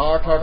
8-8,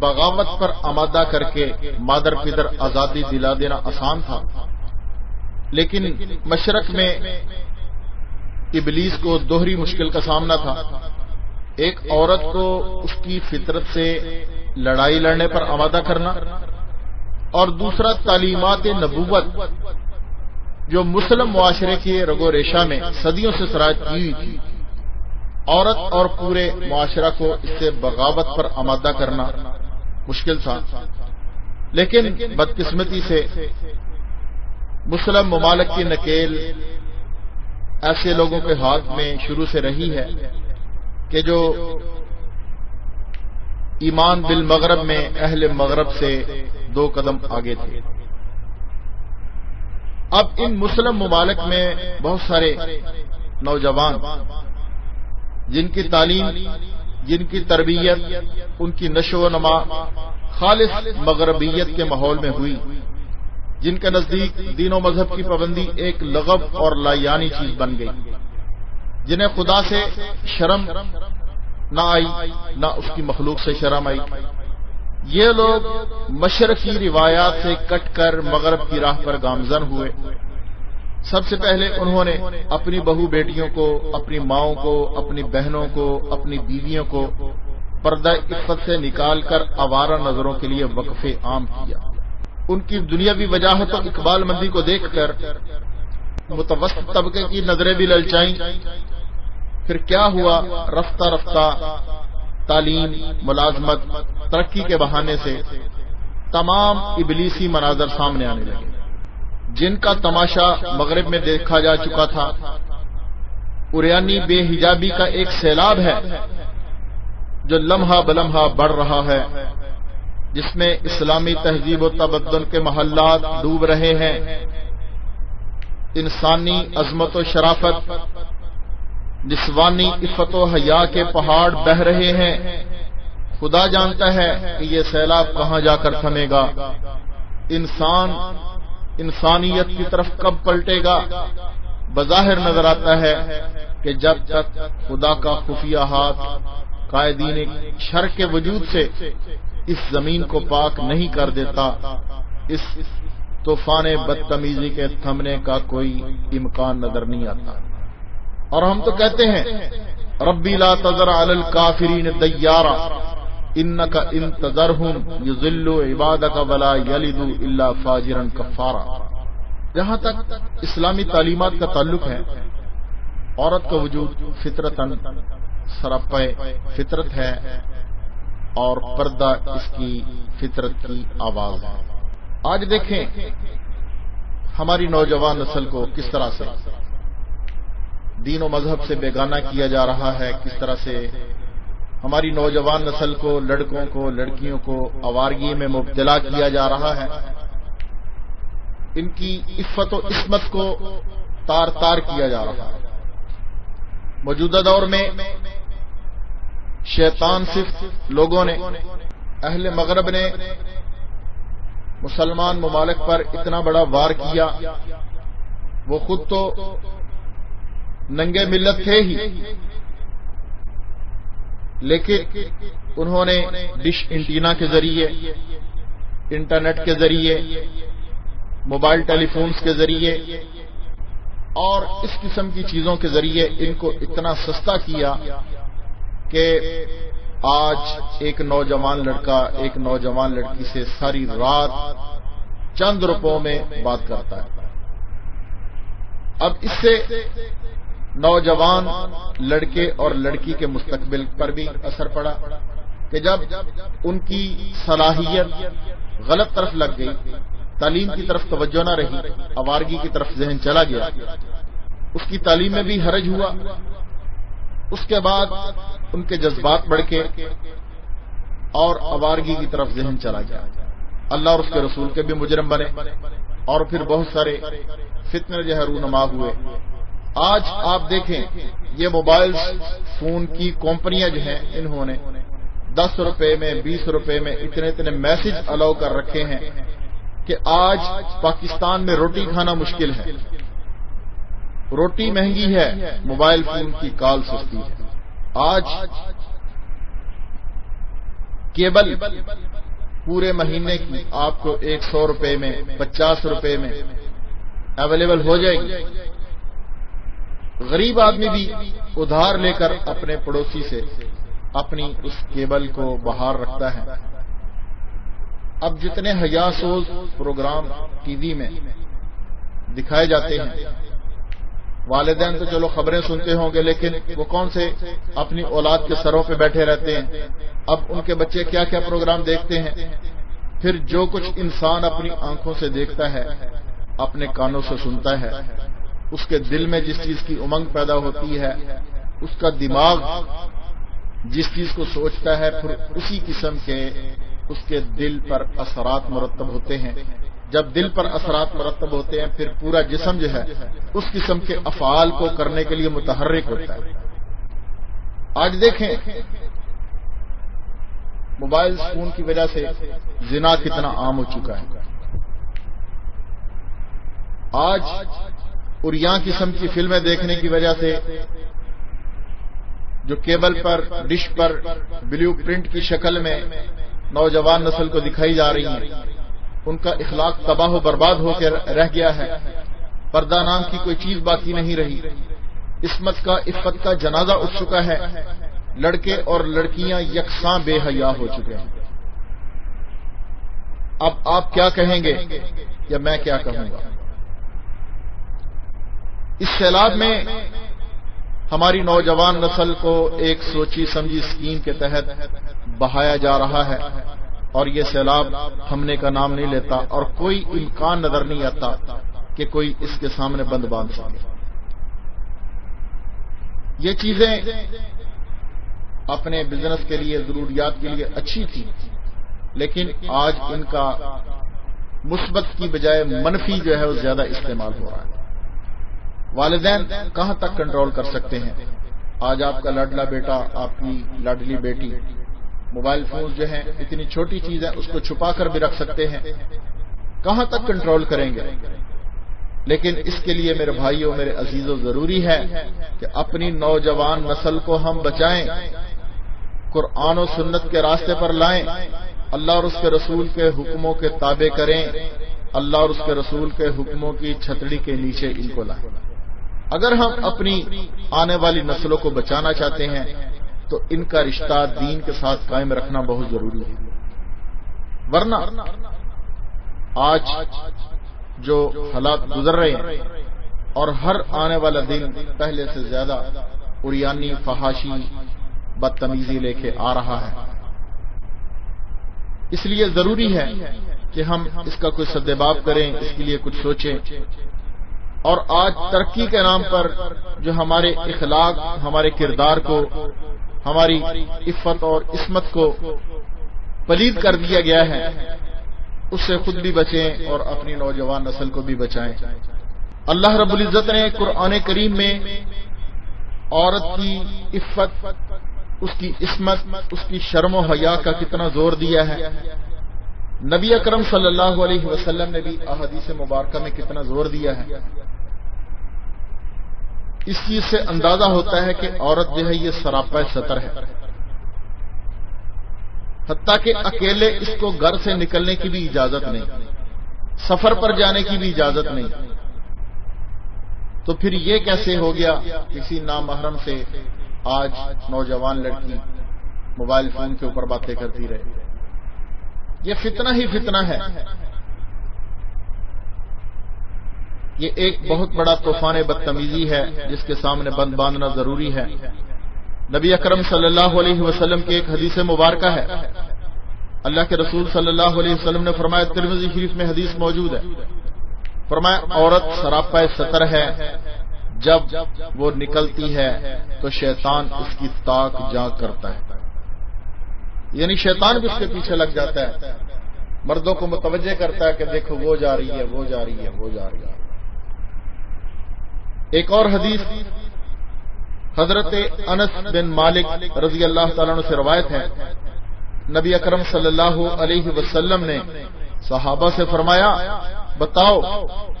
بغاوت پر آمادہ کر کے مادر پدر آزادی دلا دینا آسان تھا، لیکن مشرق میں ابلیس کو دوہری مشکل کا سامنا تھا، ایک عورت کو اس کی فطرت سے لڑائی لڑنے پر آمادہ کرنا، اور دوسرا تعلیمات نبوت جو مسلم معاشرے کے رگ و ریشہ میں صدیوں سے سرایت کی ہوئی تھی، عورت اور پورے معاشرہ کو اس سے بغاوت پر آمادہ کرنا مشکل تھا۔ لیکن بدقسمتی سے مسلم ممالک کی نکیل ایسے لوگوں کے ہاتھ میں شروع سے رہی ہے کہ جو ایمان بالمغرب میں اہل مغرب سے 2 قدم آگے تھے۔ اب ان مسلم ممالک میں بہت سارے نوجوان جن کی تعلیم، جن کی تربیت، ان کی نشو و نما خالص مغربیت کے ماحول میں ہوئی، جن کے نزدیک دین و مذہب کی پابندی ایک لغو اور لایانی چیز بن گئی، جنہیں خدا سے شرم نہ آئی نہ اس کی مخلوق سے شرم آئی، یہ لوگ مشرقی روایات سے کٹ کر مغرب کی راہ پر گامزن ہوئے۔ سب سے پہلے انہوں نے اپنی بہو بیٹیوں کو، اپنی ماؤں کو، اپنی بہنوں کو، اپنی بیویوں کو پردہ عفت سے نکال کر آوارہ نظروں کے لیے وقف عام کیا۔ ان کی دنیاوی وجاہت و اقبال مندی کو دیکھ کر متوسط طبقے کی نظریں بھی للچائیں۔ پھر کیا ہوا، رفتہ رفتہ تعلیم، ملازمت، ترقی کے بہانے سے تمام ابلیسی مناظر سامنے آنے لگے، جن کا تماشا مغرب میں دیکھا جا چکا تھا۔ عریانی بے حجابی کا ایک سیلاب ہے جو لمحہ بلمحہ بڑھ رہا ہے، جس میں اسلامی تہذیب و تمدن کے محلات ڈوب رہے ہیں، انسانی عظمت و شرافت، نسوانی عفت و حیا کے پہاڑ بہہ رہے ہیں۔ خدا جانتا ہے کہ یہ سیلاب کہاں جا کر تھمے گا، انسان انسانیت کی طرف کب پلٹے گا۔ بظاہر نظر آتا ہے کہ جب تک خدا کا خفیہ ہاتھ قائدین شر کے وجود سے اس زمین کو پاک نہیں کر دیتا، اس طوفان بدتمیزی کے تھمنے کا کوئی امکان نظر نہیں آتا۔ اور ہم تو کہتے ہیں ربی لا تذر علی الکافرین دیارا انک ان تذرہم یضلوا عبادک ولا یلدوا الا فاجرا کفارا۔ جہاں تک اسلامی تعلیمات کا تعلق ہے، عورت کا وجود فطرتاً سراپے فطرت ہے اور پردہ اس کی فطرت کی آواز ہے۔ آج دیکھیں ہماری نوجوان نسل کو کس طرح سے دین و مذہب سے بیگانہ کیا جا رہا ہے، کس طرح سے ہماری نوجوان نسل کو، لڑکوں کو، لڑکیوں کو آوارگی میں مبتلا کیا جا رہا ہے، ان کی عفت و عصمت کو تار تار کیا جا رہا ہے۔ موجودہ دور میں شیطان صرف لوگوں نے، اہل مغرب نے مسلمان ممالک پر اتنا بڑا وار کیا، وہ خود تو ننگے ملت تھے ہی، لیکن انہوں نے ڈش اینٹینا کے ذریعے، انٹرنیٹ کے ذریعے، موبائل ٹیلی فونز کے ذریعے اور اس قسم کی چیزوں کے ذریعے ان کو اتنا سستا کیا کہ آج ایک نوجوان لڑکا ایک نوجوان لڑکی سے ساری رات چند روپوں میں بات کرتا ہے۔ اب اس سے نوجوان لڑکے اور لڑکی کے مستقبل پر بھی اثر پڑا کہ جب ان کی صلاحیت غلط طرف لگ گئی، تعلیم کی طرف توجہ نہ رہی، آوارگی کی طرف ذہن چلا گیا، اس کی تعلیم میں بھی حرج ہوا، اس کے بعد ان کے جذبات بڑھ کے اور آوارگی کی طرف ذہن چلا گیا، اللہ اور اس کے رسول کے بھی مجرم بنے، اور پھر بہت سارے فتنے جو ہے رونما ہوئے۔ آج آپ دیکھیں یہ موبائل فون کی کمپنیاں جو ہیں، انہوں نے 10 روپے میں 20 روپے میں اتنے میسج الاؤ کر رکھے ہیں کہ آج پاکستان میں روٹی کھانا مشکل ہے، روٹی مہنگی ہے، موبائل فون کی کال سستی ہے۔ کیبل پورے مہینے کی آپ کو 100 روپے میں 50 روپے میں اویلیبل ہو جائے گی. غریب آدمی بھی ادھار لے کر اپنے پڑوسی سے اپنی اس کیبل کو بہار رکھتا ہے. اب جتنے حیا سوز پروگرام ٹی وی میں دکھائے جاتے ہیں، والدین تو چلو خبریں سنتے ہوں گے، لیکن وہ کون سے اپنی اولاد کے سروں پہ بیٹھے رہتے ہیں. اب ان کے بچے کیا کیا پروگرام دیکھتے ہیں. پھر جو کچھ انسان اپنی آنکھوں سے دیکھتا ہے، اپنے کانوں سے سنتا ہے، اس کے دل میں جس چیز کی امنگ پیدا ہوتی ہے، اس کا دماغ جس چیز کو سوچتا ہے، پھر اسی قسم کے اس کے دل پر اثرات مرتب ہوتے ہیں. جب دل پر اثرات مرتب ہوتے ہیں، پھر پورا جسم جو ہے اس قسم کے افعال کو کرنے کے لیے متحرک ہوتا ہے. آج دیکھیں موبائل فون کی وجہ سے زنا کتنا عام ہو چکا ہے. آج عریاں قسم کی فلمیں دیکھنے کی وجہ سے جو کیبل پر ڈش پر بلیو پرنٹ کی شکل میں نوجوان نسل کو دکھائی جا رہی ہیں، ان کا اخلاق تباہ و برباد ہو کے رہ گیا ہے. پردہ نام کی کوئی چیز باقی نہیں رہی. عفت کا جنازہ اٹھ چکا ہے. لڑکے اور لڑکیاں یکساں بے حیا ہو چکے ہیں. اب آپ کیا کہیں گے یا میں کیا کہوں گا؟ اس سیلاب میں ہماری نوجوان نسل کو ایک سوچی سمجھی اسکیم کے تحت بہایا جا رہا ہے، اور یہ سیلاب تھمنے کا نام نہیں لیتا، اور کوئی امکان نظر نہیں آتا کہ کوئی اس کے سامنے بند باندھ سکے. یہ چیزیں اپنے بزنس کے لیے، ضروریات کے لیے اچھی تھی، لیکن آج ان کا مثبت کی بجائے منفی جو ہے وہ زیادہ استعمال ہو رہا ہے. والدین کہاں تک کنٹرول کر سکتے ہیں؟ آج آپ کا لاڈلا بیٹا، آپ کی لاڈلی بیٹی موبائل فون جو ہیں اتنی چھوٹی چیز ہے، اس کو چھپا کر بھی رکھ سکتے ہیں. کہاں تک کنٹرول کریں گے؟ لیکن اس کے لیے میرے بھائیوں، میرے عزیزوں، ضروری ہے کہ اپنی نوجوان نسل کو ہم بچائیں، قرآن و سنت کے راستے پر لائیں، اللہ اور اس کے رسول کے حکموں کے تابع کریں، اللہ اور اس کے رسول کے حکموں کی چھتڑی کے نیچے ان کو لائیں. اگر ہم اپنی آنے والی نسلوں کو بچانا چاہتے ہیں تو ان کا رشتہ دین کے ساتھ قائم رکھنا بہت ضروری ہے. ورنہ آج جو حالات گزر رہے ہیں اور ہر آنے والا دن پہلے سے زیادہ عریانی، فحاشی، بدتمیزی لے کے آ رہا ہے. اس لیے ضروری ہے کہ ہم اس کا کوئی سدباب کریں، اس کے لیے کچھ سوچیں. اور آج ترقی کے نام پر جو ہمارے اخلاق، ہمارے کردار کو، ہماری عفت اور عصمت کو پلید کر دیا گیا ہے، اس سے خود بھی بچیں اور اپنی نوجوان نسل کو بھی بچائیں. اللہ رب العزت نے قرآن کریم میں عورت کی عفت، اس کی عصمت، اس کی شرم و حیا کا کتنا زور دیا ہے. نبی اکرم صلی اللہ علیہ وسلم نے بھی احادیث مبارکہ میں کتنا زور دیا ہے. اس چیز سے اندازہ ہوتا ہے کہ عورت جو ہے یہ سراپا ستر ہے. حتیٰ کہ اکیلے اس کو گھر سے نکلنے کی بھی اجازت نہیں، سفر پر جانے کی بھی اجازت نہیں. تو پھر یہ کیسے ہو گیا کسی نامحرم سے آج نوجوان لڑکی موبائل فون کے اوپر باتیں کرتی رہے؟ یہ فتنہ ہی فتنہ ہے. یہ ایک بہت بڑا طوفان بدتمیزی ہے جس کے سامنے بند باندھنا ضروری ہے. نبی اکرم صلی اللہ علیہ وسلم کی ایک حدیث مبارکہ ہے. اللہ کے رسول صلی اللہ علیہ وسلم نے فرمایا، ترمذی شریف میں حدیث موجود ہے، فرمایا عورت سراپا ستر ہے، جب وہ نکلتی ہے تو شیطان اس کی تاک جاگ کرتا ہے. یعنی شیطان بھی اس کے پیچھے لگ جاتا ہے، مردوں کو متوجہ کرتا ہے کہ دیکھو وہ جا رہی ہے، وہ جا رہی ہے، وہ جا رہی ہے. ایک اور حدیث حضرت انس بن مالک رضی اللہ تعالیٰ عنہ سے روایت ہے، نبی اکرم صلی اللہ علیہ وسلم نے صحابہ سے فرمایا، بتاؤ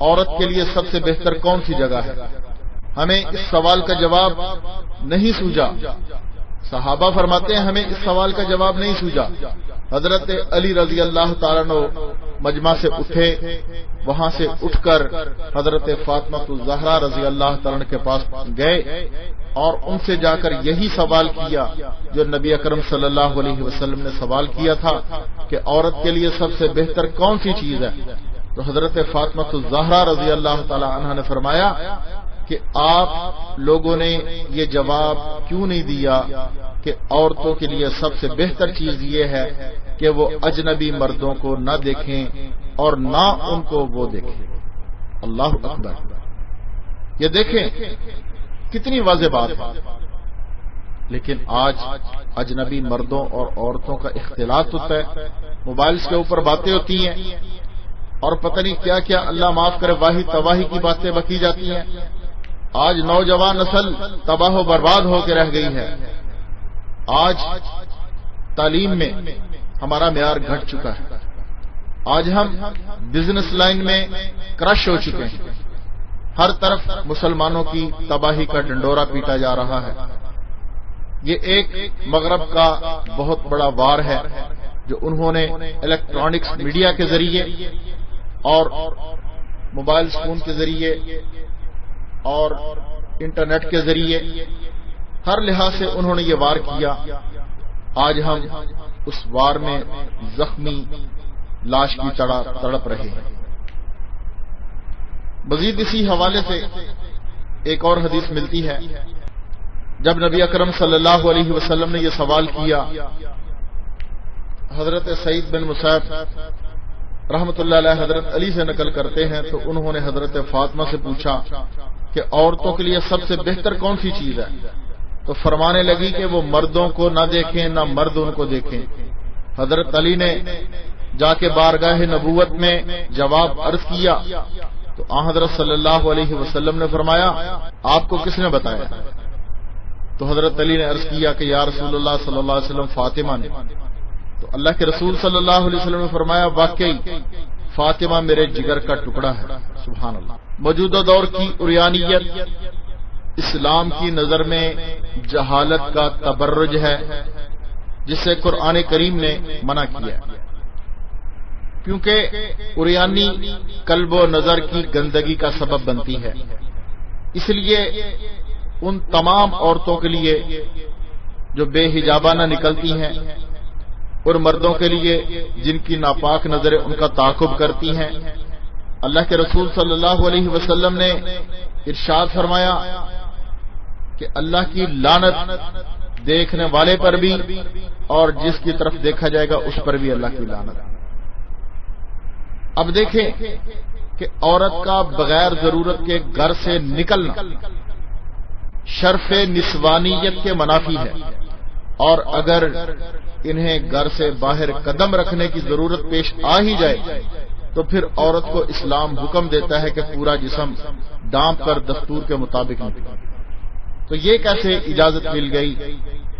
عورت کے لیے سب سے بہتر کون سی جگہ ہے؟ ہمیں اس سوال کا جواب نہیں سوجا. صحابہ فرماتے ہیں ہمیں اس سوال کا جواب نہیں سوجا. حضرت علی رضی اللہ تعالیٰ عنہ مجمع سے اٹھے، وہاں سے اٹھ کر حضرت فاطمہ الزہرا رضی اللہ تعالیٰ عنہ کے پاس گئے اور ان سے جا کر یہی سوال کیا جو نبی اکرم صلی اللہ علیہ وسلم نے سوال کیا تھا کہ عورت کے لیے سب سے بہتر کون سی چیز ہے. تو حضرت فاطمہ الزہرا رضی اللہ تعالیٰ عنہ نے فرمایا کہ آپ لوگوں نے یہ جواب کیوں نہیں دیا کہ عورتوں کے لیے سب سے بہتر چیز یہ ہے کہ وہ اجنبی مردوں کو نہ دیکھیں اور نہ ان کو وہ دیکھیں. اللہ اکبر. یہ دیکھیں کتنی واضح بات ہے. لیکن آج اجنبی مردوں اور عورتوں کا اختلاط ہوتا ہے، موبائلز کے اوپر باتیں ہوتی ہیں اور پتہ نہیں کیا کیا، اللہ معاف کرے، واہی تباہی کی باتیں بکی جاتی ہیں. آج نوجوان نسل تباہ و برباد ہو کے رہ گئی ہے. آج تعلیم میں ہمارا معیار گھٹ چکا ہے. آج ہم بزنس لائن میں کرش ہو چکے ہیں. ہر طرف مسلمانوں کی تباہی کا ڈنڈورا پیٹا جا رہا ہے. یہ ایک مغرب کا بہت بڑا وار ہے جو انہوں نے الیکٹرانکس میڈیا کے ذریعے اور موبائل فون کے ذریعے اور انٹرنیٹ کے ذریعے ہر لحاظ سے انہوں نے یہ وار کیا. آج ہم اس وار میں زخمی لاش کی تڑپ رہے ہیں. مزید اسی حوالے سے ایک اور حدیث ملتی ہے. جب نبی اکرم صلی اللہ علیہ وسلم نے یہ سوال کیا، حضرت سعید بن مسیب رحمۃ اللہ علیہ حضرت علی سے نقل کرتے ہیں تو انہوں نے حضرت فاطمہ سے پوچھا کہ عورتوں کے لیے سب سے بہتر کون سی چیز ہے؟ تو فرمانے لگی کہ وہ مردوں کو نہ دیکھیں نہ مرد ان کو دیکھیں. حضرت علی نے جا کے بارگاہ نبوت میں جواب عرض کیا تو آن حضرت صلی اللہ علیہ وسلم نے فرمایا آپ کو کس نے بتایا؟ تو حضرت علی نے عرض کیا کہ یا رسول اللہ صلی اللہ علیہ وسلم فاطمہ نے. تو اللہ کے رسول صلی اللہ علیہ وسلم نے فرمایا واقعی فاطمہ میرے جگر کا ٹکڑا ہے. سبحان اللہ. موجودہ دور کی عریانیت اسلام کی نظر میں جہالت کا تبرج ہے جسے قرآن کریم نے منع کیا، کیونکہ عریانی قلب و نظر کی گندگی کا سبب بنتی ہے. اس لیے ان تمام عورتوں کے لیے جو بے حجابانہ نکلتی ہیں اور مردوں کے لیے جن کی ناپاک نظریں ان کا تعاقب کرتی ہیں، اللہ کے رسول صلی اللہ علیہ وسلم نے ارشاد فرمایا کہ اللہ کی لعنت دیکھنے والے پر بھی اور جس کی طرف دیکھا جائے گا اس پر بھی اللہ کی لعنت. اب دیکھیں کہ عورت کا بغیر ضرورت کے گھر سے نکلنا شرف نسوانیت کے منافی ہے، اور اگر انہیں گھر سے باہر قدم رکھنے کی ضرورت پیش آ ہی جائے تو پھر عورت کو اسلام حکم دیتا ہے کہ پورا جسم ڈانپ کر دستور کے مطابق نکلے. تو یہ کیسے اجازت مل گئی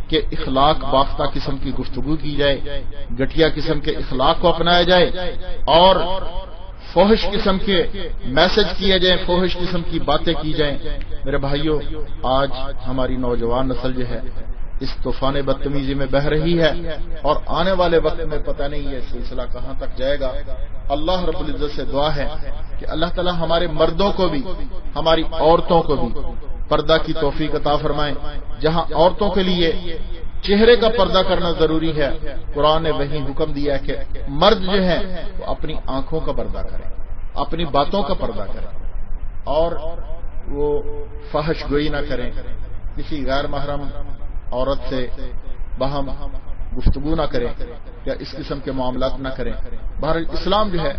کہ اخلاق باختہ قسم کی گفتگو کی جائے، گٹھیا قسم کے اخلاق کو اپنایا جائے اور فوحش قسم کے میسج کیے جائیں، فوحش قسم کی باتیں کی جائیں. میرے بھائیوں، آج ہماری نوجوان نسل جو ہے اس طوفان بدتمیزی میں بہہ رہی ہے اور آنے والے وقت میں پتہ نہیں یہ سلسلہ کہاں تک جائے گا. اللہ رب العزت سے دعا ہے کہ اللہ تعالی ہمارے مردوں کو بھی ہماری عورتوں کو بھی پردہ کی توفیق عطا فرمائیں. جہاں عورتوں کے لیے چہرے کا پردہ کرنا ضروری ہے، قرآن نے وہی حکم دیا ہے کہ مرد جو ہے وہ اپنی آنکھوں کا پردہ کرے، اپنی باتوں کا پردہ کرے اور وہ فحش گوئی نہ کریں، کسی غیر محرم عورت سے باہم گفتگو نہ کریں یا اس قسم کے معاملات نہ کریں. بہرحال اسلام جو ہے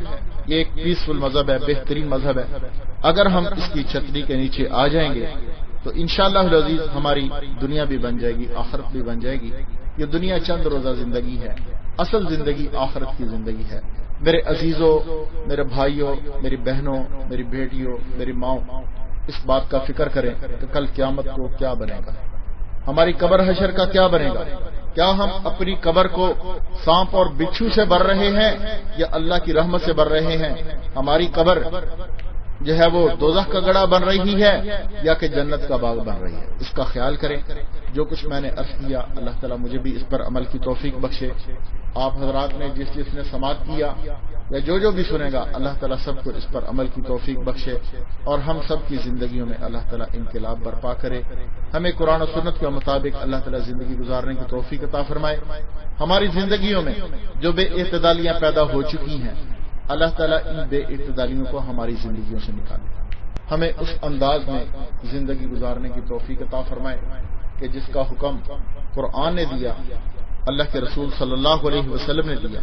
یہ ایک پیسفل مذہب ہے، بہترین مذہب ہے. اگر ہم اس کی چھتری کے نیچے آ جائیں گے تو انشاءاللہ العزیز ہماری دنیا بھی بن جائے گی، آخرت بھی بن جائے گی. یہ دنیا چند روزہ زندگی ہے، اصل زندگی آخرت کی زندگی ہے. میرے عزیزوں، میرے بھائیوں، میری بہنوں، میری بیٹیوں، میری ماؤں، اس بات کا فکر کریں کہ کل قیامت کو کیا بنے گا، ہماری قبر حشر کا کیا بنے گا. کیا ہم اپنی قبر کو سانپ اور بچھو سے بھر رہے ہیں یا اللہ کی رحمت سے بھر رہے ہیں؟ ہماری قبر جو ہے وہ دوزخ کا گڑھا بن رہی ہے یا کہ جنت کا باغ بن رہی ہے، اس کا خیال کریں۔ جو کچھ میں نے عرض کیا اللہ تعالیٰ مجھے بھی اس پر عمل کی توفیق بخشے، آپ حضرات نے جس نے سماعت کیا یا جو بھی سنے گا اللہ تعالیٰ سب کو اس پر عمل کی توفیق بخشے، اور ہم سب کی زندگیوں میں اللہ تعالیٰ انقلاب برپا کرے، ہمیں قرآن و سنت کے مطابق اللہ تعالیٰ زندگی گزارنے کی توفیق عطا فرمائے۔ ہماری زندگیوں میں جو بے اعتدالیاں پیدا ہو چکی ہیں اللہ تعالیٰ ان بے اعتدالیوں کو ہماری زندگیوں سے نکالے، ہمیں اس انداز میں زندگی گزارنے کی توفیق عطا فرمائے کہ جس کا حکم قرآن نے دیا، اللہ کے رسول صلی اللہ علیہ وسلم نے دیا۔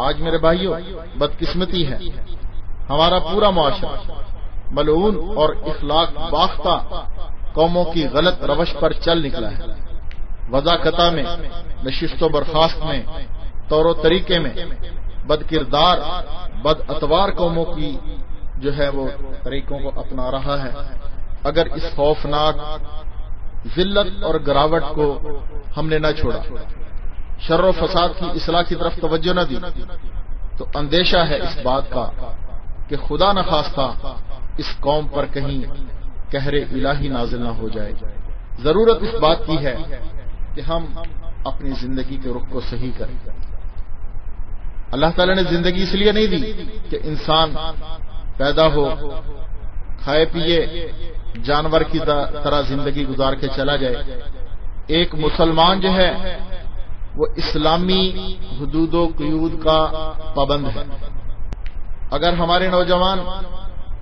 آج میرے بھائیوں بدقسمتی ہے، ہمارا پورا معاشرہ ملعون اور اخلاق باختہ قوموں کی غلط روش پر چل نکلا ہے۔ وضاقتہ میں، نشست و برخاست میں، طور و طریقے میں بد کردار بد اتوار قوموں کی جو ہے وہ طریقوں کو اپنا رہا ہے۔ اگر اس خوفناک ذلت اور گراوٹ کو ہم نے نہ چھوڑا، شر و فساد کی اصلاح کی طرف توجہ نہ دی، تو اندیشہ ہے اس بات کا کہ خدا نخواستہ اس قوم پر کہیں قہر الہی نازل نہ ہو جائے۔ ضرورت اس بات کی ہے کہ ہم اپنی زندگی کے رخ کو صحیح کریں۔ اللہ تعالیٰ نے زندگی اس لیے نہیں دی کہ انسان پیدا ہو، کھائے پیے، جانور کی طرح زندگی گزار کے چلا جائے۔ ایک مسلمان جو ہے وہ اسلامی حدود و قیود کا پابند ہے۔ اگر ہمارے نوجوان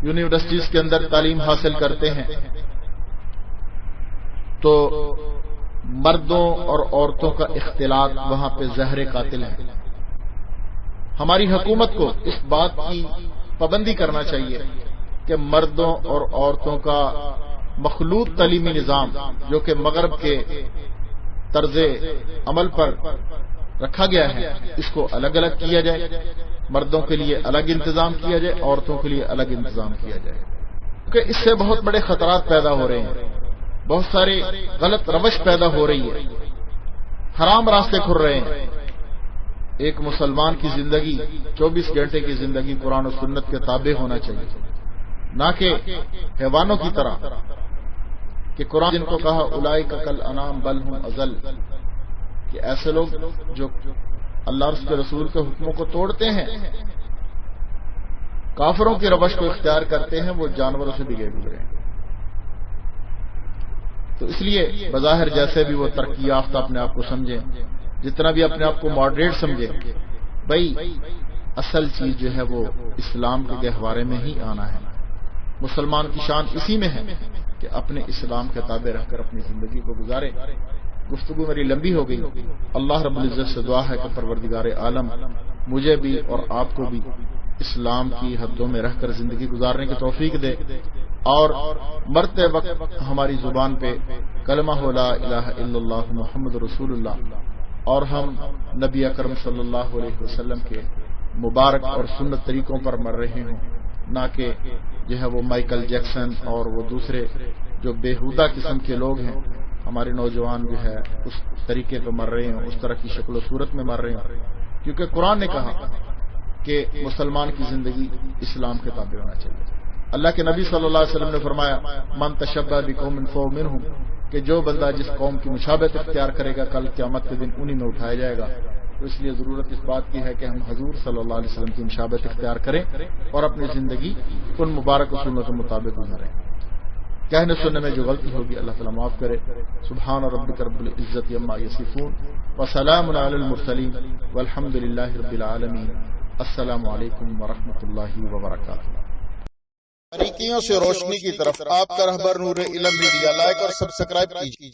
یونیورسٹیز کے اندر تعلیم حاصل کرتے ہیں تو مردوں اور عورتوں کا اختلاط وہاں پہ زہر قاتل ہے۔ ہماری حکومت کو اس بات کی پابندی کرنا چاہیے کہ مردوں اور عورتوں کا مخلوط تعلیمی نظام جو کہ مغرب کے طرز عمل پر رکھا گیا ہے اس کو الگ الگ کیا جائے، مردوں کے لیے الگ انتظام کیا جائے، عورتوں کے لیے الگ انتظام کیا جائے، کیونکہ اس سے بہت بڑے خطرات پیدا ہو رہے ہیں، بہت سارے غلط روش پیدا ہو رہی ہے، حرام راستے کھل رہے ہیں۔ ایک مسلمان کی زندگی 24 گھنٹے کی زندگی قرآن و سنت کے تابع ہونا چاہیے، نہ کہ حیوانوں کی طرح کہ قرآن جن کو کہا اولئک کالانعام بل ہم اضل، کہ ایسے لوگ جو اللہ اور اس کے رسول کے حکموں کو توڑتے ہیں، کافروں کی روش کو اختیار کرتے ہیں، وہ جانوروں سے بھی گزرے ہیں۔ تو اس لیے بظاہر جیسے بھی وہ ترقی یافتہ اپنے آپ کو سمجھیں، جتنا بھی اپنے آپ کو ماڈریٹ سمجھے، بھائی اصل چیز جو ہے وہ اسلام کے گہوارے میں ہی آنا ہے۔ مسلمان کی شان اسی میں ہے کہ اپنے اسلام کے تابع رہ کر اپنی زندگی کو گزارے۔ گفتگو میری لمبی ہو گئی، اللہ رب العزت سے دعا ہے کہ پروردگار عالم مجھے بھی اور آپ کو بھی اسلام کی حدوں میں رہ کر زندگی گزارنے کی توفیق دے، اور مرتے وقت ہماری زبان پہ کلمہ ہو لا الہ الا اللہ محمد رسول اللہ، اور ہم نبی اکرم صلی اللہ علیہ وسلم کے مبارک اور سنت طریقوں پر مر رہے ہوں، نہ کہ جو ہے وہ مائیکل جیکسن اور وہ دوسرے جو بےہودہ قسم کے لوگ ہیں، ہمارے نوجوان جو ہے اس طریقے پہ مر رہے ہوں، اس طرح کی شکل و صورت میں مر رہے ہوں، کیونکہ قرآن نے کہا کہ مسلمان کی زندگی اسلام کے تابع ہونا چاہیے۔ اللہ کے نبی صلی اللہ علیہ وسلم نے فرمایا من تشبہ بقوم فہو منہم، کہ جو بندہ جس قوم کی مشابہت اختیار کرے گا کل قیامت کے دن انہی میں اٹھایا جائے گا۔ تو اس لیے ضرورت اس بات کی ہے کہ ہم حضور صلی اللہ علیہ وسلم کی مشابہت اختیار کریں اور اپنی زندگی ان مبارک اصولوں کے مطابق گزاریں۔ کہنے سننے میں جو غلطی ہوگی اللہ تعالیٰ معاف کرے۔ سبحان ربک رب العزت عما یصفون وسلام علی المرسلین والحمد للہ رب العالمین۔ السلام علیکم ورحمۃ اللہ وبرکاتہ۔ باریکیوں سے روشنی کی طرف آپ کا رہبر نور علم میڈیا، لائک اور سبسکرائب کیجیے۔